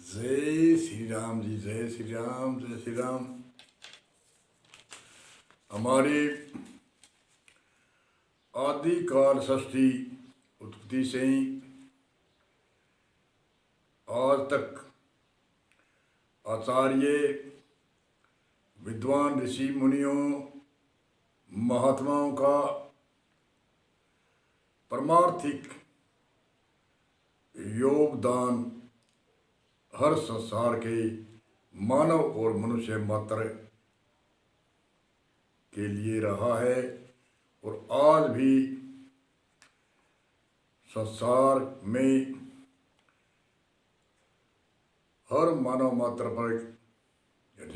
जय श्री राम जी, जय श्री राम, जय श्री राम। हमारी आदिकाल षष्ठी उत्पत्ति से ही आज तक आचार्य, विद्वान, ऋषि मुनियों, महात्माओं का परमार्थिक योगदान हर संसार के मानव और मनुष्य मात्र के लिए रहा है और आज भी संसार में हर मानव मात्र पर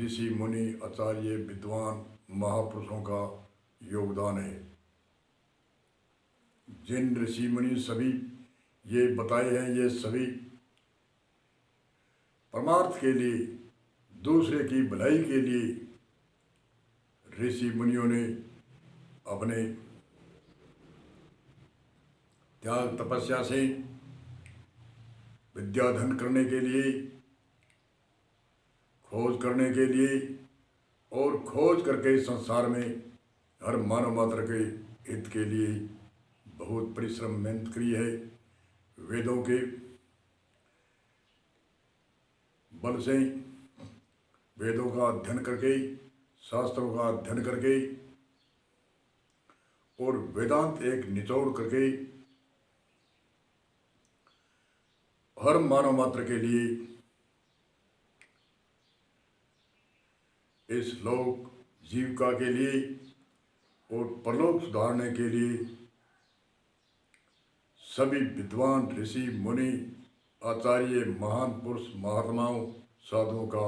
ऋषि मुनि, आचार्य, विद्वान, महापुरुषों का योगदान है। जिन ऋषि मुनि सभी ये बताए हैं, ये सभी परमार्थ के लिए, दूसरे की भलाई के लिए ऋषि मुनियों ने अपने त्याग तपस्या से विद्याधन करने के लिए, खोज करने के लिए और खोज करके संसार में हर मानव मात्र के हित के लिए बहुत परिश्रम मेहनत करी है। वेदों के बल से, वेदों का अध्ययन करके, शास्त्रों का अध्ययन करके और वेदांत एक निचोड़ करके हर मानव मात्र के लिए, इस लोक जीविका के लिए और परलोक सुधारने के लिए सभी विद्वान, ऋषि मुनि, आचार्य, महान पुरुष, महात्माओं, साधुओं का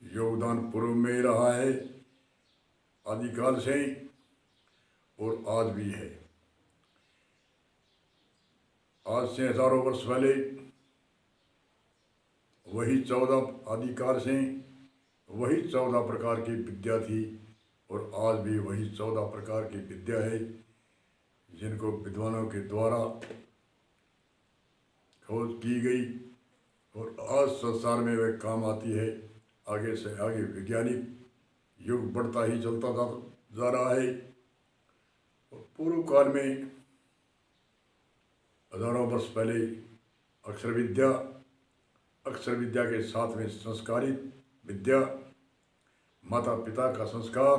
योगदान पूर्व में रहा है, आदिकाल से और आज भी है। आज से हजारों वर्ष पहले वही 14 आदिकाल से वही 14 प्रकार की विद्या थी और आज भी वही 14 प्रकार की विद्या है, जिनको विद्वानों के द्वारा खोज की गई और आज संसार में वह काम आती है। आगे से आगे वैज्ञानिक युग बढ़ता ही चलता जा रहा है और पूर्व काल में हजारों वर्ष पहले अक्षर विद्या के साथ में संस्कारित विद्या, माता पिता का संस्कार,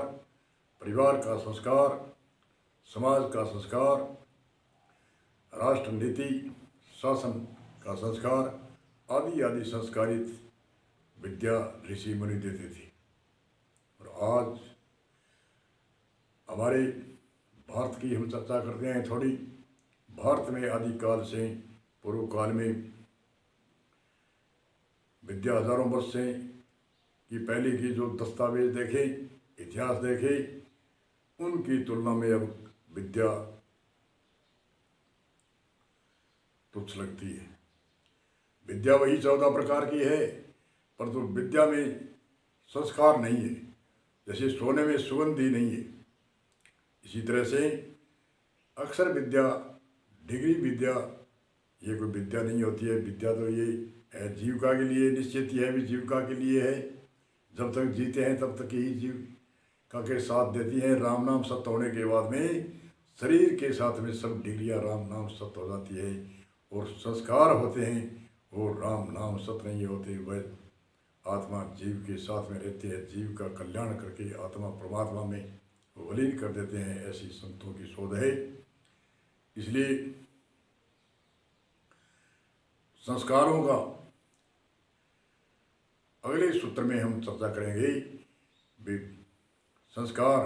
परिवार का संस्कार, समाज का संस्कार, राष्ट्र नीति शासन का संस्कार आदि आदि संस्कारित विद्या ऋषि मुनि देते थे। और आज हमारे भारत की हम चर्चा करते हैं थोड़ी। भारत में आदिकाल से पूर्व काल में विद्या हजारों वर्ष से की पहले की जो दस्तावेज देखे, इतिहास देखे, उनकी तुलना में अब विद्या तुच्छ लगती है। विद्या वही 14 प्रकार की है, परंतु विद्या में संस्कार नहीं है। जैसे सोने में सुगंध ही नहीं है, इसी तरह से अक्षर विद्या, डिग्री विद्या ये कोई विद्या नहीं होती है। विद्या तो ये है जीविका के लिए, निश्चित ही है भी जीविका के लिए है। जब तक जीते हैं तब तक ही जीविका के साथ देती हैं। राम नाम सत्य होने के बाद में शरीर के साथ में सब डिग्रियां राम नाम सत्य हो जाती है और संस्कार होते हैं वो राम नाम सत्य नहीं होते। वह आत्मा जीव के साथ में रहते हैं, जीव का कल्याण करके आत्मा परमात्मा में विलीन कर देते हैं। ऐसी संतों की शोध है। इसलिए संस्कारों का अगले सूत्र में हम चर्चा करेंगे। संस्कार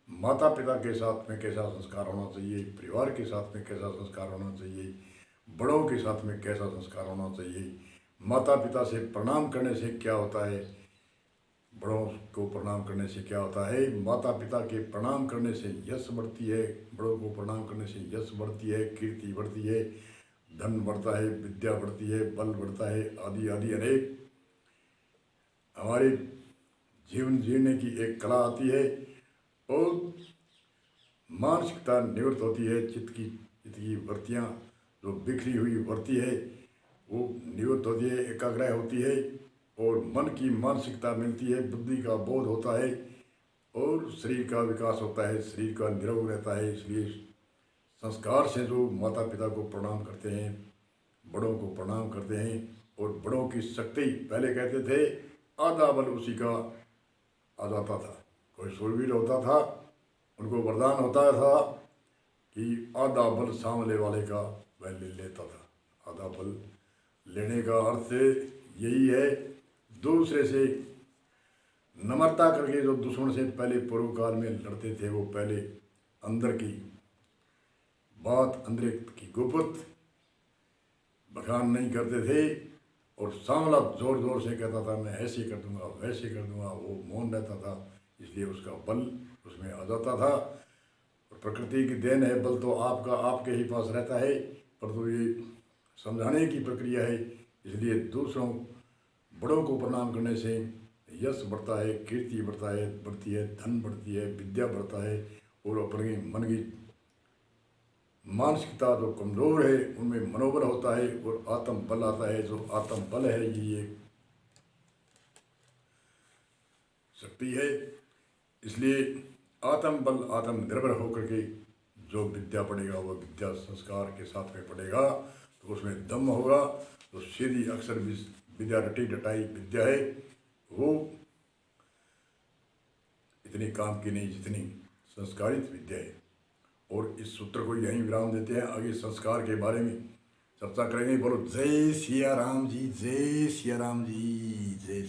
माता पिता के साथ में कैसा संस्कार होना चाहिए, परिवार के साथ में कैसा संस्कार होना चाहिए, बड़ों के साथ में कैसा संस्कार होना चाहिए, माता पिता से प्रणाम करने से क्या होता है, बड़ों को प्रणाम करने से क्या होता है। माता पिता के प्रणाम करने से यश बढ़ती है, बड़ों को प्रणाम करने से यश बढ़ती है, कीर्ति बढ़ती है, धन बढ़ता है, विद्या बढ़ती है, बल बढ़ता है, आदि आदि अनेक हमारे जीवन जीने की एक कला आती है और मानसिकता निवृत्त होती है। चित्त की वृत्तियाँ जो बिखरी हुई वृत्ति है वो निवृत्त होती है, एकाग्र होती है और मन की मानसिकता मिलती है, बुद्धि का बोध होता है और शरीर का विकास होता है, शरीर का निरोग रहता है। इसलिए संस्कार से जो माता पिता को प्रणाम करते हैं, बड़ों को प्रणाम करते हैं और बड़ों की शक्ति, पहले कहते थे आधा बल उसी का आ जाता था। कोई शूरवीर होता था, उनको वरदान होता था कि आधा बल सामने वाले का वह ले लेता था। आधा बल लेने का अर्थ यही है, दूसरे से नम्रता करके जो दुश्मन से पहले पूर्व काल में लड़ते थे, वो पहले अंदर की बात, अंदर की गुप्त बखान नहीं करते थे और सामला जोर जोर से कहता था मैं ऐसे कर दूंगा, वैसे कर दूंगा, वो मौन रहता था, इसलिए उसका बल उसमें आ जाता था। और प्रकृति की देन है, बल तो आपका आपके ही पास रहता है, पर तो ये समझाने की प्रक्रिया है। इसलिए दूसरों बड़ों को प्रणाम करने से यश बढ़ता है, कीर्ति बढ़ती है, धन बढ़ती है, विद्या बढ़ता है और अपने मन की मानसिकता जो कमज़ोर है उनमें मनोबल होता है और आत्म बल आता है। जो आत्म बल है ये एक शक्ति है। इसलिए आत्म बल, आत्मनिर्भर होकर के जो विद्या पढ़ेगा वो विद्या संस्कार के साथ में पढ़ेगा तो उसमें दम होगा। तो सीधी अक्सर विद्या रटी डटाई विद्या है, वो इतनी काम की नहीं जितनी संस्कारित विद्या है। और इस सूत्र को यहीं विराम देते हैं, आगे संस्कार के बारे में चर्चा करेंगे। बोलो जय सिया राम जी, जय सिया राम जी, जय